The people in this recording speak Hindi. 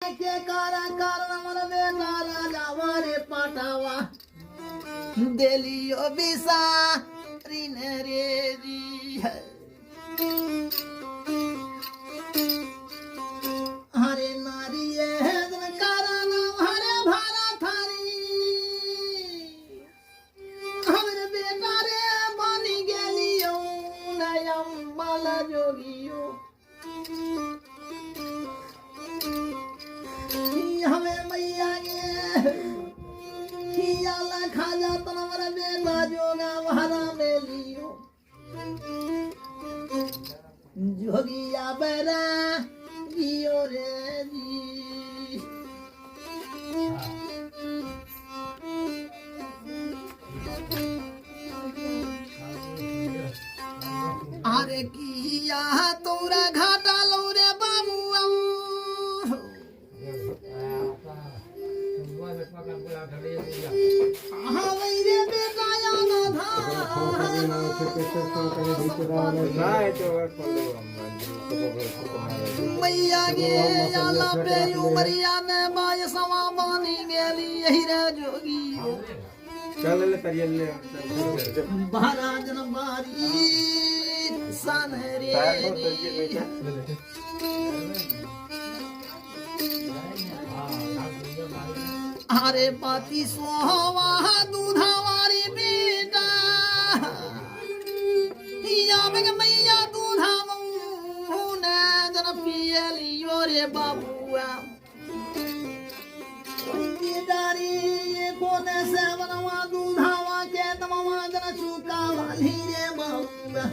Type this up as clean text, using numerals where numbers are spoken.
के कारण मन बेटा राजावा रे पाटावा देलियो बिसा ऋण रे जी हरे नारी कारण हरे भारा थारी हमरे बेटा रे बनी गेलियो नयम बल जोगियो हमें मैया ला खा जाता हमारा बेटा जोगा वहारा में लियो जोगिया बेरा जियो रे जी अरे किया तोरा घाटा लो रे बाबू मैया गे आला पे उमरिया ने बाय सवा बानी गेली यही रे जोगी चल ले तरियल ले महाराज न बारी सन रे अरे पाती सोहवा दूधावारी बेटा या मैया दूधा मुने जन पियलियो रे बाबुआ दारी ये कोने से बनवा दूधावा के तमवा जन चुका वाली रे बाबुआ